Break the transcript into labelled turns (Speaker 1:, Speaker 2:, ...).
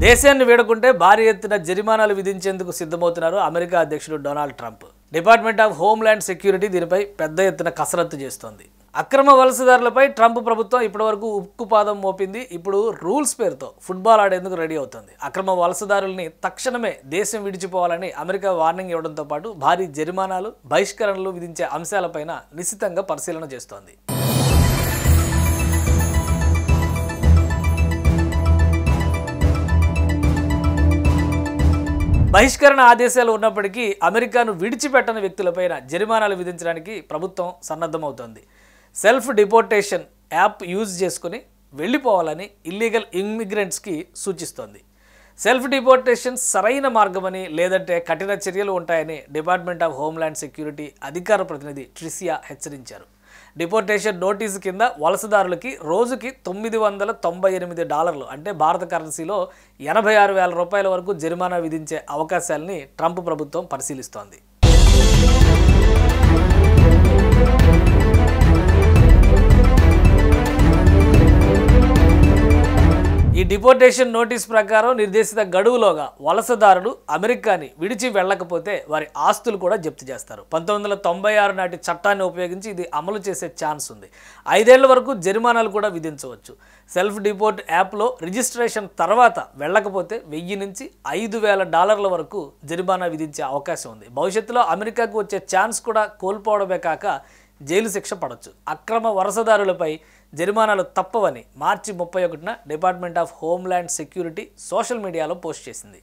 Speaker 1: దేశాన్ని వేడుకుంటే భారీ ఎత్తున జరిమానాలు విధించేందుకు సిద్ధమవుతున్నారు అమెరికా అధ్యక్షుడు Donald Trump. Department of homeland security దీనిపై పెద్ద ఎత్తున కసరత్తు చేస్తోంది. అక్రమ వలసదారులపై ట్రంప్ ప్రభుత్వం ఇప్పటివరకు ఉక్కుపాదం మోపింది. ఇప్పుడు రూల్స్ పేరుతో ఫుట్బాల్ ఆడేందుకు రెడీ అవుతుంది. అక్రమ వలసదారుల్ని తక్షణమే దేశం విడిచిపోవాలని అమెరికా వార్నింగ్ ఇవ్వడంతో పాటు భారీ జరిమానాలు, బహిష్కరణలు విధించే అంశాలపైన నిశితంగా పరిశీలన చేస్తోంది. బహిష్కరణ ఆదేశాలు ఉన్నప్పటికీ అమెరికాను విడిచిపెట్టని వ్యక్తులపైన జరిమానాలు విధించడానికి ప్రభుత్వం సన్నద్ధమవుతోంది. సెల్ఫ్ డిపోర్టేషన్ యాప్ యూజ్ చేసుకుని వెళ్ళిపోవాలని ఇల్లీగల్ ఇమ్మిగ్రెంట్స్కి సూచిస్తోంది. సెల్ఫ్ డిపోర్టేషన్ సరైన మార్గమని, లేదంటే కఠిన చర్యలు ఉంటాయని డిపార్ట్మెంట్ ఆఫ్ హోమ్‌ల్యాండ్ సెక్యూరిటీ అధికార ప్రతినిధి ట్రిసియా హెచ్చరించారు. డిపోర్టేషన్ నోటీసు కింద వలసదారులకి రోజుకి $998 అంటే భారత కరెన్సీలో 86,000 రూపాయల వరకు జరిమానా విధించే అవకాశాలని ట్రంప్ ప్రభుత్వం పరిశీలిస్తోంది. ఈ డిపోర్టేషన్ నోటీస్ ప్రకారం నిర్దేశిత గడువులోగా వలసదారులు అమెరికాని విడిచి వెళ్ళకపోతే వారి ఆస్తులు కూడా జప్తు చేస్తారు. 1996 నాటి చట్టాన్ని ఉపయోగించి ఇది అమలు చేసే ఛాన్స్ ఉంది. 5 ఏళ్ల వరకు జరిమానాలు కూడా విధించవచ్చు. సెల్ఫ్ డిపోర్ట్ యాప్లో రిజిస్ట్రేషన్ తర్వాత వెళ్ళకపోతే $1000 నుంచి $5,000 వరకు జరిమానా విధించే అవకాశం ఉంది. భవిష్యత్తులో అమెరికాకు వచ్చే ఛాన్స్ కూడా కోల్పోవడమే కాక జైలు శిక్ష పడవచ్చు. అక్రమ వలసదారులపై జరిమానాలు తప్పవని మార్చి 31న department of homeland security social media post చేసింది.